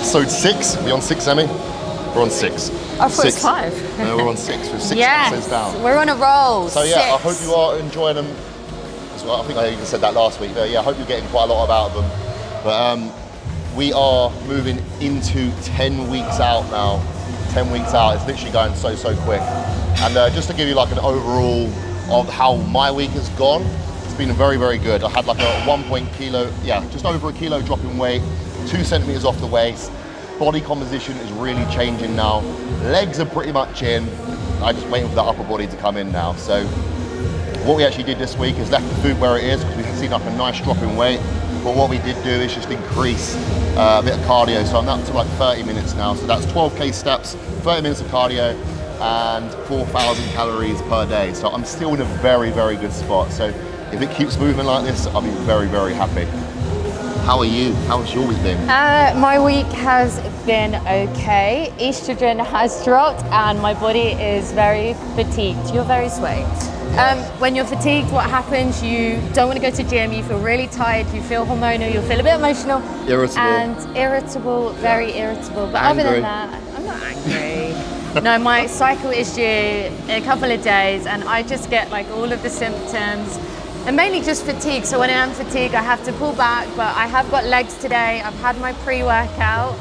episode 6. Are we on 6, Emmy? We're on 6. I thought it was 5. No, we're on 6. We're 6 yes, episodes down. We're on a roll. So yeah, 6. I hope you are enjoying them as well. I think I even said that last week, but yeah, I hope you're getting quite a lot out of them. But we are moving into 10 weeks out now. 10 weeks out, it's literally going so quick. And just to give you like an overall of how my week has gone, it's been very good. I had like a 1 kilo, just over a kilo drop in weight, 2 centimeters off the waist. Body composition is really changing now. Legs are pretty much in. I'm just waiting for that upper body to come in now. So what we actually did this week is left the food where it is because we've seen like a nice drop in weight. But what we did do is just increase a bit of cardio. So I'm up to like 30 minutes now. So that's 12K steps, 30 minutes of cardio, and 4,000 calories per day. So I'm still in a very good spot. So if it keeps moving like this, I'll be very happy. How are you? How's your week been? My week has been okay. Estrogen has dropped and my body is very fatigued. You're very sweaty. When you're fatigued, what happens? You don't want to go to gym, you feel really tired, you feel hormonal, you feel a bit emotional. Irritable. And irritable, very irritable. But angry. Other than that, I'm not angry. No, my cycle is due in a couple of days and I just get like all of the symptoms and mainly just fatigue. So when I am fatigued, I have to pull back, but I have got legs today. I've had my pre-workout.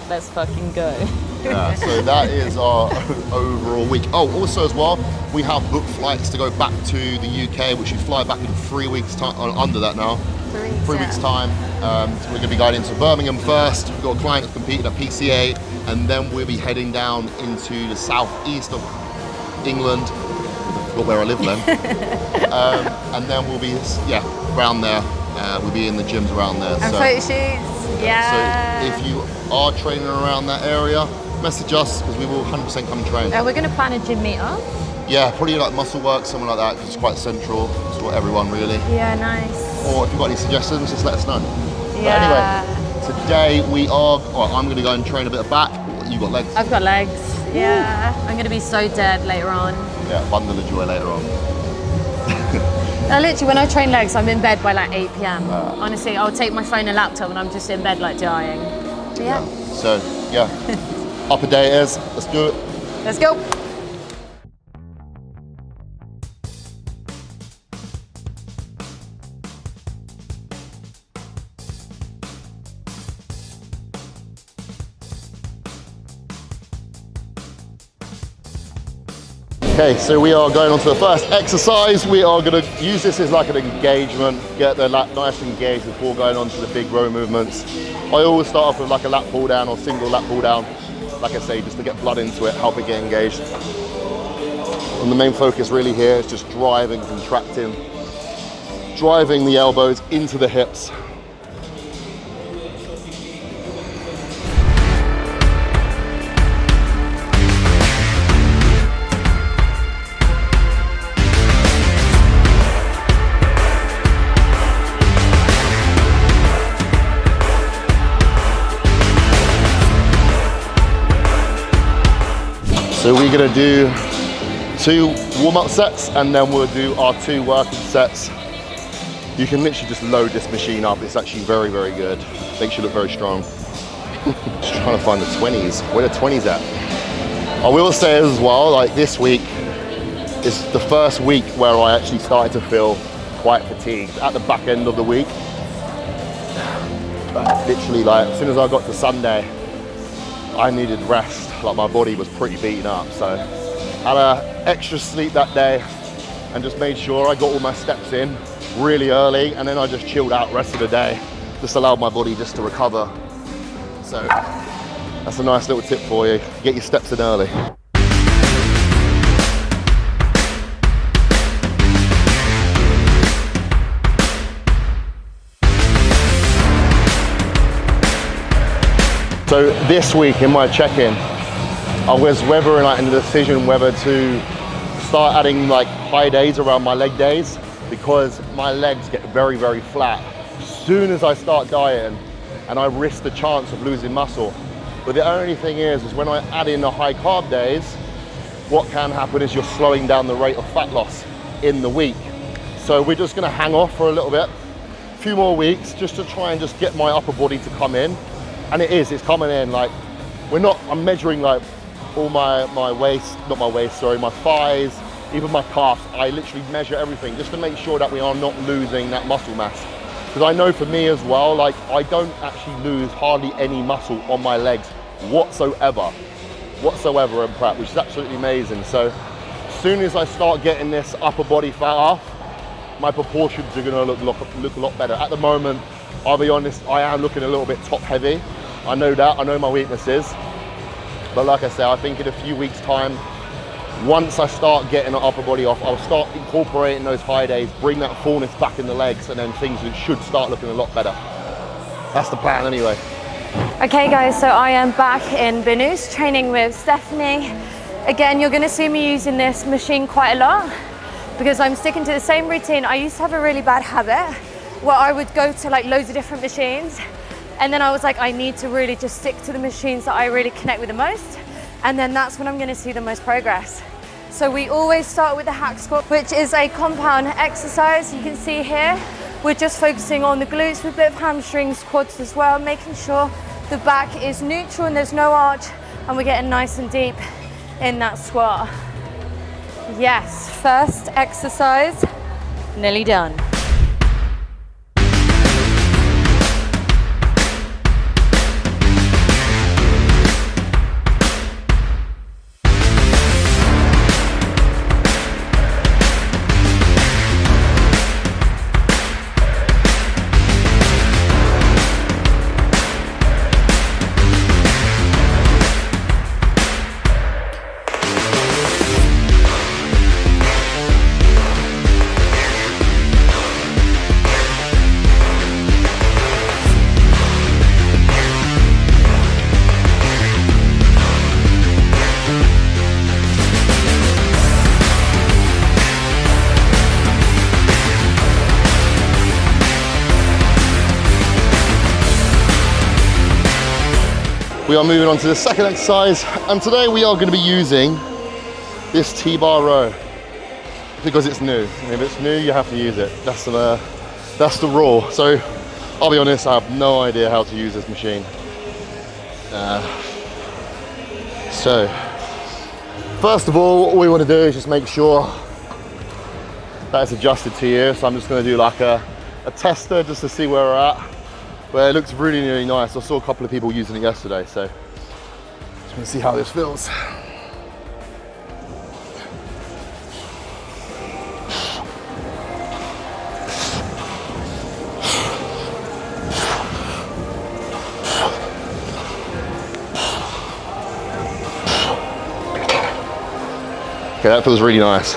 Let's fucking go. Yeah, so that is our overall week. Oh, also as well, we have booked flights to go back to the UK, which we fly back in 3 weeks time, under that now. 3 weeks time. So we're gonna be going into Birmingham first. We've got a client that's competing at PCA, and then we'll be heading down into the southeast of England. I forgot where I live then. And then we'll be, around there. We'll be in the gyms around there. And photo shoots, yeah. So if you are training around that area, message us because we will 100% come train. We're going to plan a gym meet-up? Yeah, probably like muscle work, something like that, because it's quite central to everyone really. Yeah, nice. Or if you've got any suggestions, just let us know. Yeah. But anyway, today we are, I'm going to go and train a bit of back. You got legs? I've got legs, yeah. I'm going to be so dead later on. Yeah, bundle of joy later on. Literally, when I train legs, I'm in bed by like 8 p.m. Honestly, I'll take my phone and laptop and I'm just in bed like dying. Yeah. So, upper day it is. Let's do it. Let's go. Okay, so we are going on to the first exercise. We are going to use this as like an engagement, get the lat nice and engaged before going on to the big row movements. I always start off with like a lat pull down or single lat pull down, like I say, just to get blood into it, help it get engaged. And the main focus really here is just driving, contracting, driving the elbows into the hips. So we're gonna do 2 warm-up sets and then we'll do our 2 working sets. You can literally just load this machine up. It's actually very good. Makes you look very strong. Just trying to find the 20s. Where are the 20s at? I will say as well, like this week is the first week where I actually started to feel quite fatigued at the back end of the week. But literally, like as soon as I got to Sunday, I needed rest. Like my body was pretty beaten up, so had a extra sleep that day and just made sure I got all my steps in really early, and then I just chilled out the rest of the day, just allowed my body just to recover. So that's a nice little tip for you, get your steps in early. So this week in my check-in, I was whether in the decision whether to start adding like high days around my leg days, because my legs get very flat as soon as I start dieting, and I risk the chance of losing muscle. But the only thing is when I add in the high carb days, what can happen is you're slowing down the rate of fat loss in the week. So we're just gonna hang off for a little bit, a few more weeks, just to try and just get my upper body to come in. And it's coming in like, I'm measuring like all my waist, not my waist, sorry, my thighs, even my calves. I literally measure everything just to make sure that we are not losing that muscle mass. Because I know for me as well, like I don't actually lose hardly any muscle on my legs whatsoever in prep, which is absolutely amazing. So as soon as I start getting this upper body fat off, my proportions are gonna look a lot better. At the moment, I'll be honest, I am looking a little bit top heavy. I know that, I know my weaknesses. But like I said, I think in a few weeks time, once I start getting the upper body off, I'll start incorporating those high days, bring that fullness back in the legs, and then things should start looking a lot better. That's the plan anyway. Okay guys, so I am back in Benoist training with Stephanie. Again, you're gonna see me using this machine quite a lot because I'm sticking to the same routine. I used to have a really bad habit where I would go to like loads of different machines, and then I was like, I need to really just stick to the machines that I really connect with the most, and then that's when I'm gonna see the most progress. So we always start with the hack squat, which is a compound exercise. You can see here, we're just focusing on the glutes with a bit of hamstrings, quads as well, making sure the back is neutral and there's no arch, and we're getting nice and deep in that squat. Yes, first exercise, nearly done. We are moving on to the second exercise, and today we are going to be using this T-bar row because it's new. If it's new, you have to use it. That's the rule. So I'll be honest, I have no idea how to use this machine. So first of all, what we want to do is just make sure that it's adjusted to you. So I'm just going to do like a tester just to see where we're at. But it looks really, really nice. I saw a couple of people using it yesterday, so just want to see how this feels. Okay, that feels really nice.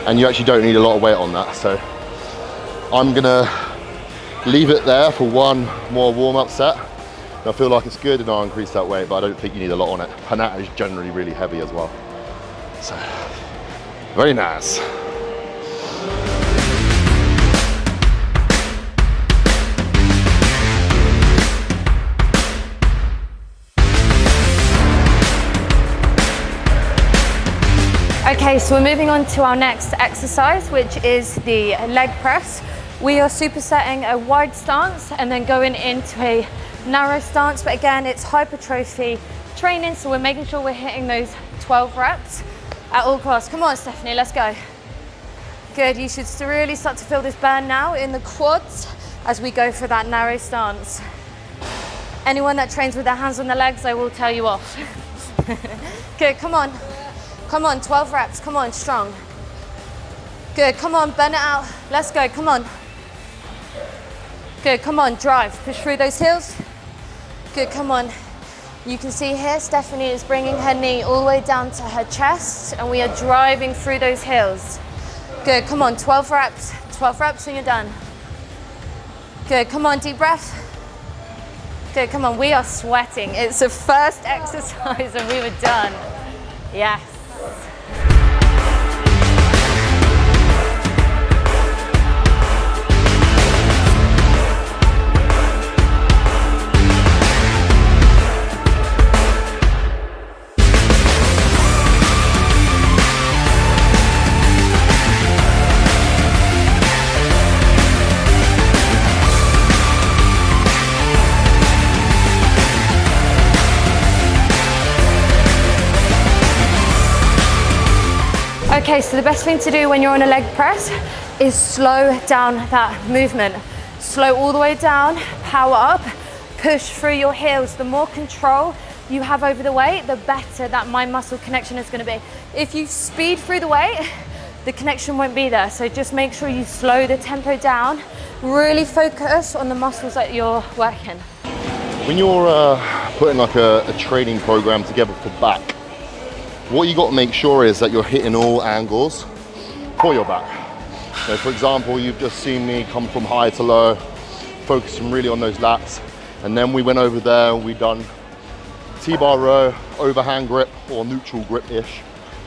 And you actually don't need a lot of weight on that, so I'm gonna leave it there for one more warm-up set. And I feel like it's good and I'll increase that weight, but I don't think you need a lot on it. And that is generally really heavy as well. So, very nice. Okay, so we're moving on to our next exercise, which is the leg press. We are supersetting a wide stance and then going into a narrow stance, but again, it's hypertrophy training, so we're making sure we're hitting those 12 reps at all costs. Come on, Stephanie, let's go. Good, you should really start to feel this burn now in the quads as we go for that narrow stance. Anyone that trains with their hands on the legs, I will tell you off. Good, come on. Come on, 12 reps, come on, strong. Good, come on, burn it out. Let's go, come on. Good, come on, drive, push through those heels. Good, come on. You can see here, Stephanie is bringing her knee all the way down to her chest, and we are driving through those heels. Good, come on, 12 reps and you're done. Good, come on, deep breath. Good, come on, we are sweating. It's the first exercise and we were done. Yes. Okay, so the best thing to do when you're on a leg press is slow down that movement. Slow all the way down, power up, push through your heels. The more control you have over the weight, the better that mind-muscle connection is going to be. If you speed through the weight, the connection won't be there. So just make sure you slow the tempo down. Really focus on the muscles that you're working. When you're putting like a training program together for back, what you got to make sure is that you're hitting all angles for your back. So for example, you've just seen me come from high to low, focusing really on those lats. And then we went over there and we done T-bar row, overhand grip or neutral grip-ish,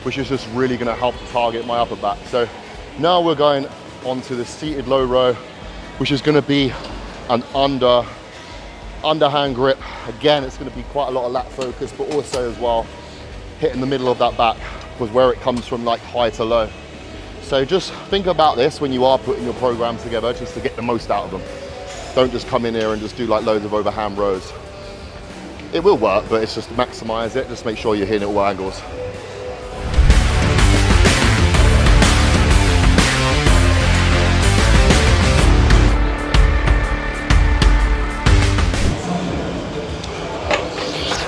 which is just really gonna help to target my upper back. So now we're going onto the seated low row, which is gonna be an underhand grip. Again, it's gonna be quite a lot of lat focus, but also as well, hitting the middle of that back was where it comes from, like high to low. So just think about this when you are putting your program together, just to get the most out of them. Don't just come in here and just do like loads of overhand rows. It will work, but it's just to maximize it. Just make sure you're hitting at all angles.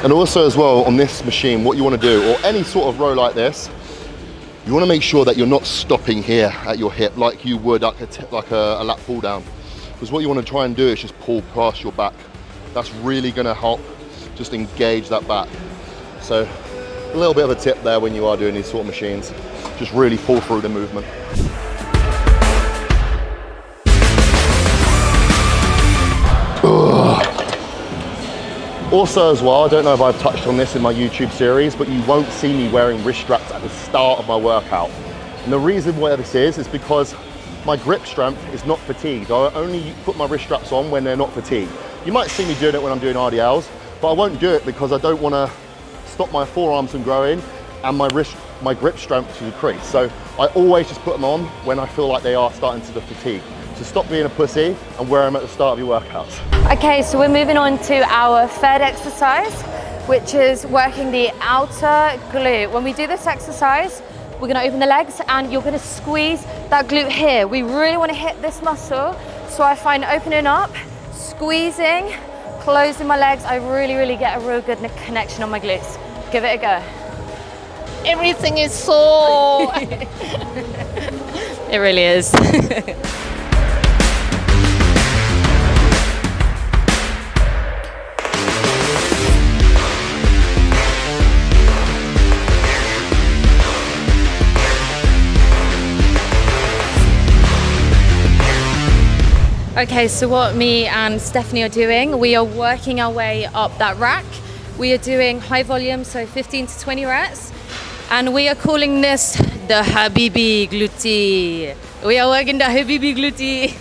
And also as well on this machine, what you want to do, or any sort of row like this, you want to make sure that you're not stopping here at your hip like you would like a lat pull down. Because what you want to try and do is just pull past your back. That's really going to help just engage that back. So a little bit of a tip there when you are doing these sort of machines, just really pull through the movement. Also as well, I don't know if I've touched on this in my YouTube series, but you won't see me wearing wrist straps at the start of my workout. And the reason why this is because my grip strength is not fatigued. I only put my wrist straps on when they're not fatigued. You might see me doing it when I'm doing RDLs, but I won't do it because I don't want to stop my forearms from growing and my grip strength to decrease. So I always just put them on when I feel like they are starting to fatigue. So stop being a pussy and wear them at the start of your workouts. Okay, so we're moving on to our third exercise, which is working the outer glute. When we do this exercise, we're gonna open the legs and you're gonna squeeze that glute here. We really wanna hit this muscle. So I find opening up, squeezing, closing my legs, I really get a real good connection on my glutes. Give it a go. Everything is sore. It really is. Okay, so what me and Stephanie are doing, we are working our way up that rack. We are doing high volume, so 15 to 20 reps. And we are calling this the Habibi glute. We are working the Habibi glute.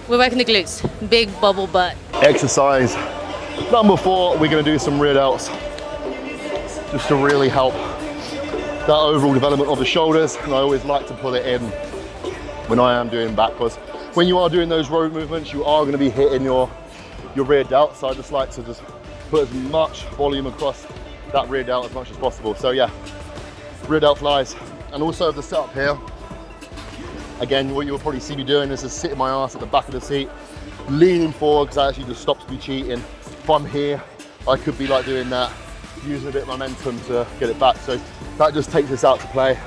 We're working the glutes, big bubble butt. Exercise number 4, we're gonna do some rear delts, just to really help that overall development of the shoulders. And I always like to pull it in when I am doing back, because when you are doing those row movements, you are going to be hitting your rear delt. So I just like to just put as much volume across that rear delt as much as possible. So yeah, rear delt flies. And also the setup here, again, what you'll probably see me doing is just sitting my ass at the back of the seat, leaning forward, because that actually just stops me cheating. If I'm here, I could be like doing that, using a bit of momentum to get it back. So that just takes us out to play.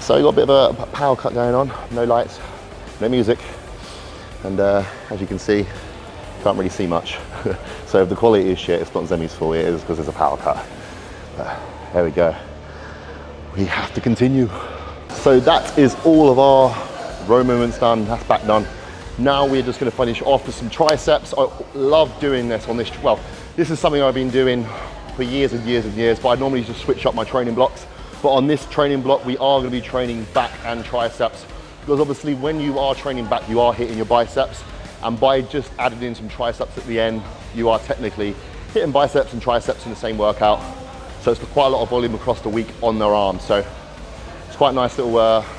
So we've got a bit of a power cut going on, no lights, no music, and as you can see, you can't really see much. So if the quality is shit, it's not Zemi's fault, it is because there's a power cut. There we go. We have to continue. So that is all of our row movements done, that's back done. Now we're just gonna finish off with some triceps. I love doing this on this, well, this is something I've been doing for years and years and years, but I normally just switch up my training blocks. But on this training block, we are going to be training back and triceps, because obviously when you are training back, you are hitting your biceps, and by just adding in some triceps at the end, you are technically hitting biceps and triceps in the same workout. So it's quite a lot of volume across the week on their arms. So let's quite a nice little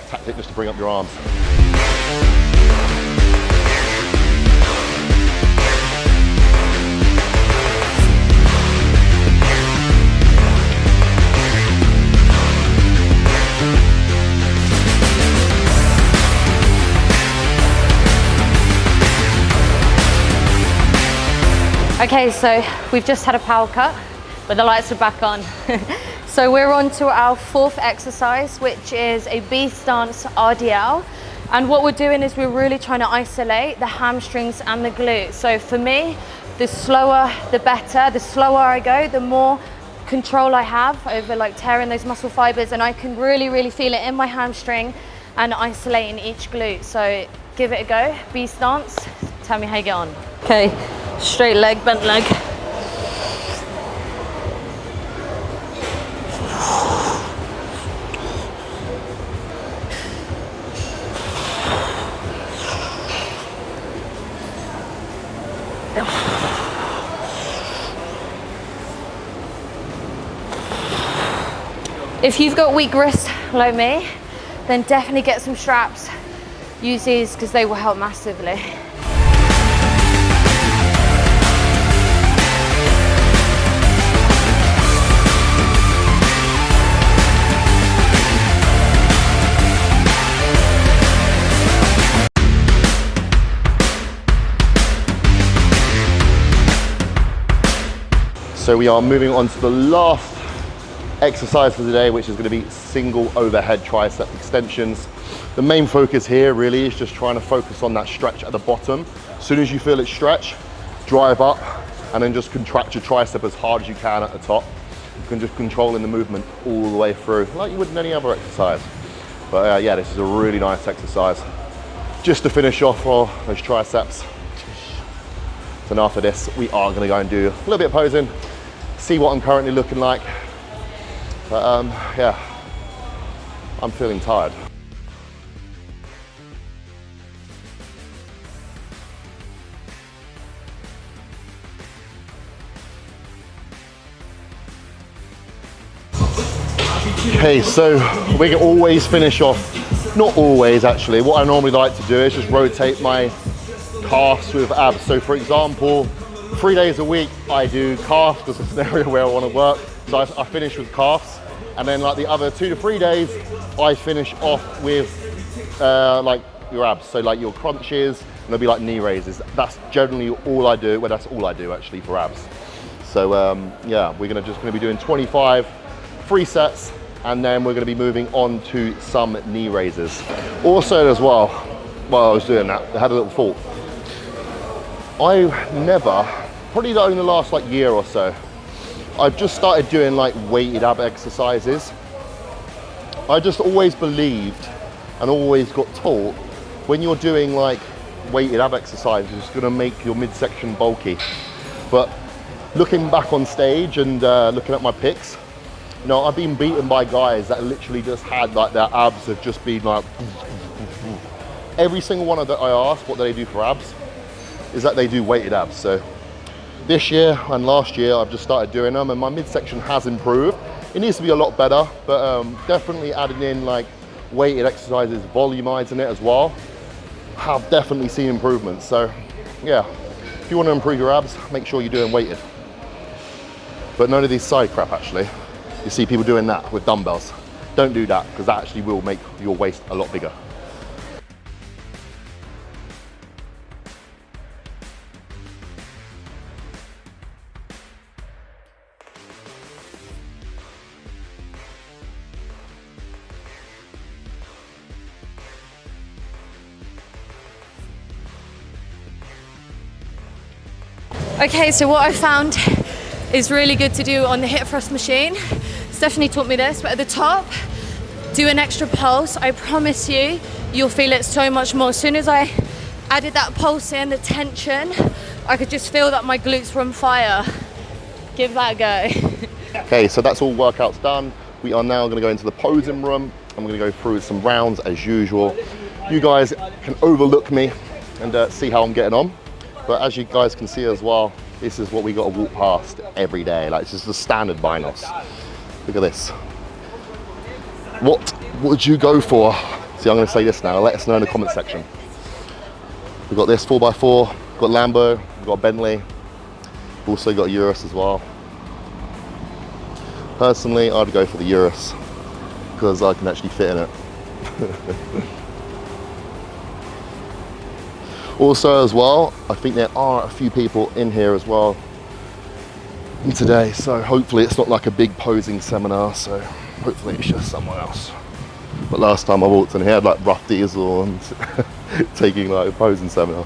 tactic just to bring up your arms. Okay, so we've just had a power cut, but the lights are back on. So we're on to our fourth exercise, which is a B stance RDL. And what we're doing is we're really trying to isolate the hamstrings and the glutes. So for me, the slower, the better. The slower I go, the more control I have over like tearing those muscle fibers, and I can really, really feel it in my hamstring and isolating each glute. So give it a go, B stance. Tell me how you get on. Okay, straight leg, bent leg. If you've got weak wrists like me, then definitely get some straps. Use these because they will help massively. So we are moving on to the last exercise for today, which is going to be single overhead tricep extensions. The main focus here really is just trying to focus on that stretch at the bottom. As soon as you feel it stretch, drive up and then just contract your tricep as hard as you can at the top. You can just controlling the movement all the way through like you would in any other exercise. But yeah, this is a really nice exercise just to finish off for those triceps. And after this, we are going to go and do a little bit of posing, see what I'm currently looking like. But yeah, I'm feeling tired. Okay, so we can always finish off, not always actually, what I normally like to do is just rotate my calves with abs. So for example, 3 days a week I do calves because it's an area where I want to work. So I finish with calves, and then like the other 2 to 3 days I finish off with like your abs. So like your crunches, and there'll be like knee raises. That's generally all I do. Well, that's all I do actually for abs. So yeah, we're just gonna be doing 25 free sets, and then we're gonna be moving on to some knee raises. Also as well, while I was doing that, I had a little thought. I never, probably only the last like year or so, I've just started doing like weighted ab exercises. I just always believed and always got taught when you're doing like weighted ab exercises, it's gonna make your midsection bulky. But looking back on stage and looking at my pics, you know, I've been beaten by guys that literally just had like their abs have just been like, every single one that I ask what do they do for abs, is that they do weighted abs. So this year and last year I've just started doing them, and my midsection has improved. It needs to be a lot better, but definitely adding in like weighted exercises, volumizing it as well, have definitely seen improvements. So yeah, if you want to improve your abs, make sure you're doing weighted. But none of these side crap actually. You see people doing that with dumbbells. Don't do that, because that actually will make your waist a lot bigger. Okay, so what I found is really good to do on the hip thrust machine. Stephanie taught me this, but at the top, do an extra pulse. I promise you, you'll feel it so much more. As soon as I added that pulse in, the tension, I could just feel that my glutes were on fire. Give that a go. Okay, so that's all workouts done. We are now gonna go into the posing room. I'm gonna go through some rounds as usual. You guys can overlook me and see how I'm getting on. But as you guys can see as well, this is what we got to walk past every day. Like, this is the standard by us. Look at this. What would you go for? See, I'm going to say this now. Let us know in the comment section. We've got this 4x4, we've got Lambo, we've got Bentley, we've also got Urus as well. Personally, I'd go for the Urus because I can actually fit in it. Also as well, I think there are a few people in here as well today, so hopefully it's not like a big posing seminar, so hopefully it's just someone else. But last time I walked in here, I had like rough diesel and taking like a posing seminar.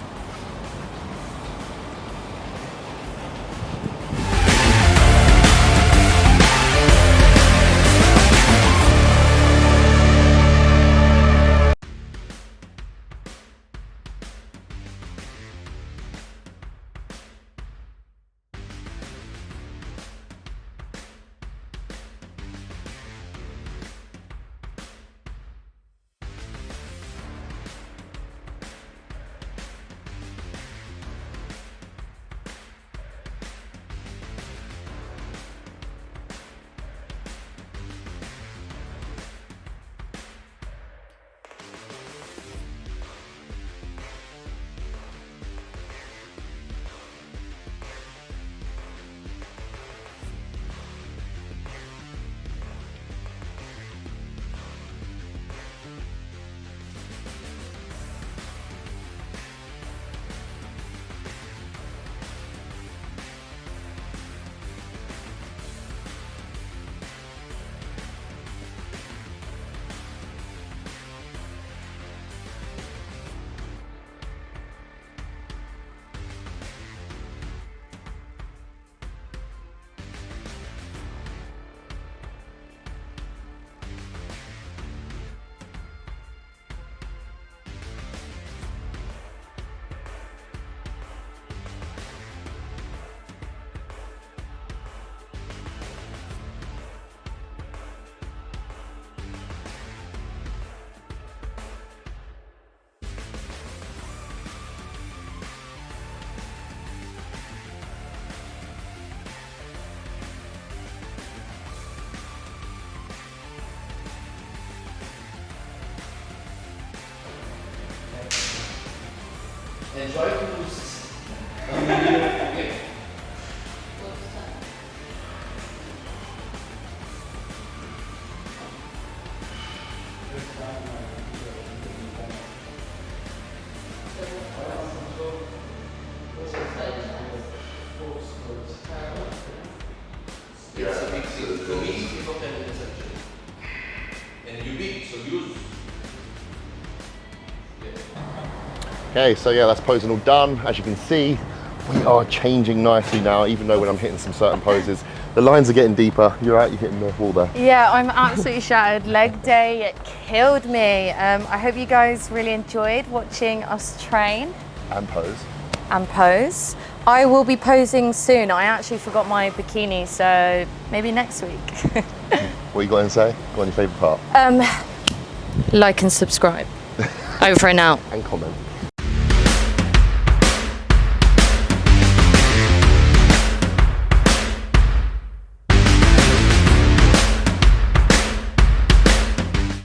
Enjoy to boost. It's a big thing. For me, it's not an intersection. And you big, so use. Okay, so yeah, that's posing all done. As you can see, we are changing nicely now, even though when I'm hitting some certain poses, the lines are getting deeper. You're out, you're hitting the wall there. Yeah, I'm absolutely shattered. Leg day killed me. I hope you guys really enjoyed watching us train. And pose. And pose. I will be posing soon. I actually forgot my bikini, so maybe next week. What you got to say? Go on, your favourite part. Like and subscribe. Over and out. And comment.